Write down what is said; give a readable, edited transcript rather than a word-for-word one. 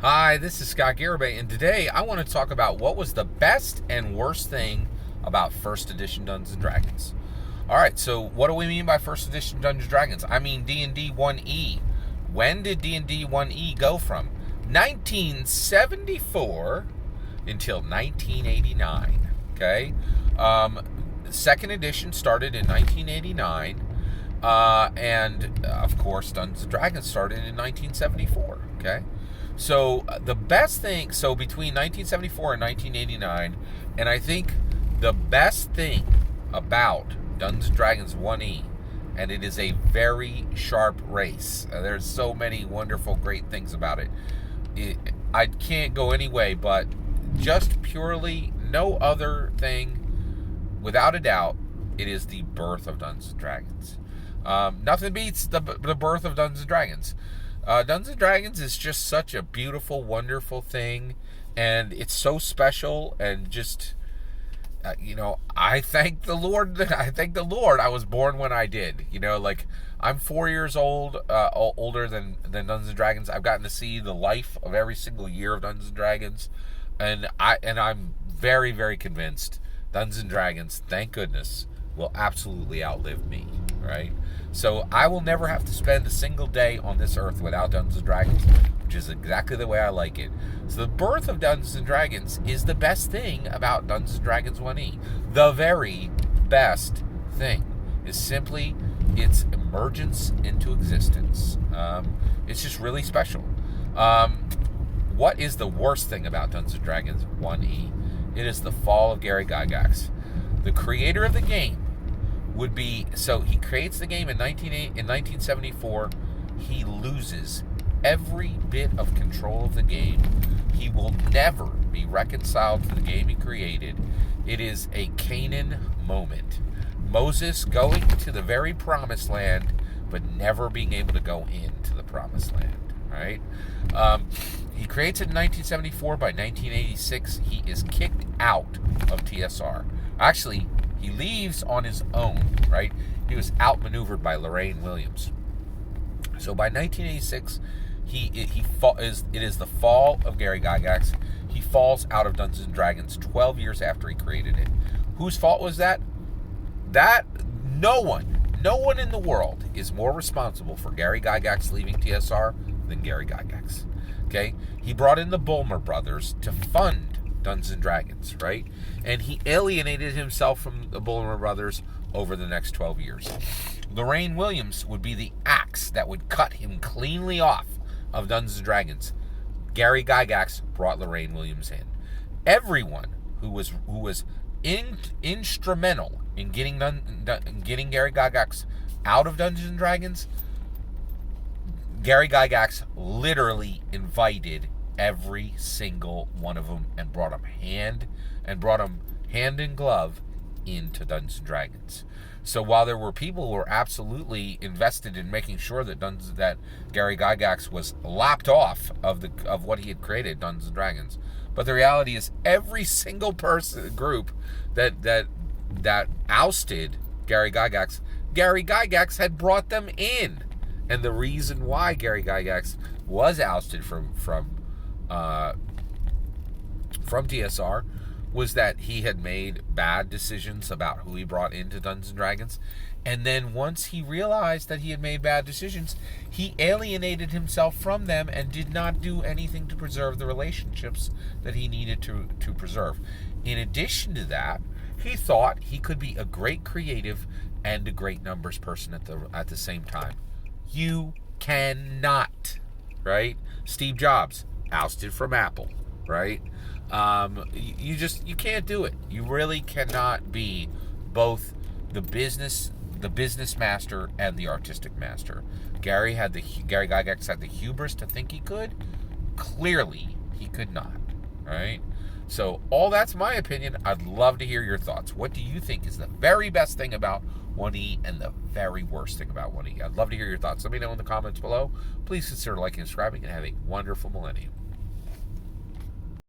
Hi, this is Scott Garibay, and today I want to talk about what was the best and worst thing about first edition Dungeons and Dragons. All right, so what do we mean by first edition Dungeons and Dragons? I mean D&D 1E. When did D&D 1E go from? 1974 until 1989. Okay, second edition started in 1989, and of course Dungeons and Dragons started in 1974. Okay. So the best thing, so between 1974 and 1989, and I think the best thing about Dungeons & Dragons 1E, and it is a very sharp race. There's so many wonderful, great things about it. I can't go any way, but just purely no other thing, without a doubt, it is the birth of Dungeons & Dragons. Nothing beats the birth of Dungeons & Dragons. Dungeons & Dragons is just such a beautiful, wonderful thing, and it's so special, and just, I thank the Lord. I thank the Lord I was born when I did. Like, I'm 4 years old, older than Dungeons & Dragons. I've gotten to see the life of every single year of Dungeons & Dragons, and I'm very, very convinced Dungeons & Dragons, thank goodness, will absolutely outlive me, right? So I will never have to spend a single day on this earth without Dungeons & Dragons, which is exactly the way I like it. So the birth of Dungeons & Dragons is the best thing about Dungeons & Dragons 1E. The very best thing is simply its emergence into existence. It's just really special. What is the worst thing about Dungeons & Dragons 1E? It is the fall of Gary Gygax. The creator of the game would be, so he creates the game in 1974. He loses every bit of control of the game. He will never be reconciled to the game he created. It is a Canaan moment. Moses going to the very promised land, but never being able to go into the promised land, right? He creates it in 1974. By 1986, he is kicked out of TSR. Actually, he leaves on his own, right? He was outmaneuvered by Lorraine Williams. So by 1986, it is the fall of Gary Gygax. He falls out of Dungeons & Dragons 12 years after he created it. Whose fault was that? No one in the world is more responsible for Gary Gygax leaving TSR than Gary Gygax. Okay? He brought in the Bulmer brothers to fund Dungeons & Dragons, right? And he alienated himself from the Bulmer brothers over the next 12 years. Lorraine Williams would be the axe that would cut him cleanly off of Dungeons & Dragons. Gary Gygax brought Lorraine Williams in. Everyone who was instrumental in getting Gary Gygax out of Dungeons & Dragons, Gary Gygax literally invited every single one of them and brought them hand in glove into Dungeons & Dragons. So while there were people who were absolutely invested in making sure that Gary Gygax was lopped off of what he had created, Dungeons & Dragons, but the reality is every single group that ousted Gary Gygax had brought them in. And the reason why Gary Gygax was ousted from TSR was that he had made bad decisions about who he brought into Dungeons & Dragons. And then once he realized that he had made bad decisions, he alienated himself from them and did not do anything to preserve the relationships that he needed to preserve. In addition to that, he thought he could be a great creative and a great numbers person at the same time. You cannot, right? Steve Jobs, ousted from Apple, right? You can't do it. You really cannot be both the business master and the artistic master. Gary Gygax had the hubris to think he could. Clearly, he could not, right? So all that's my opinion. I'd love to hear your thoughts. What do you think is the very best thing about 1E and the very worst thing about 1E? I'd love to hear your thoughts. Let me know in the comments below. Please consider liking and subscribing, and have a wonderful millennium.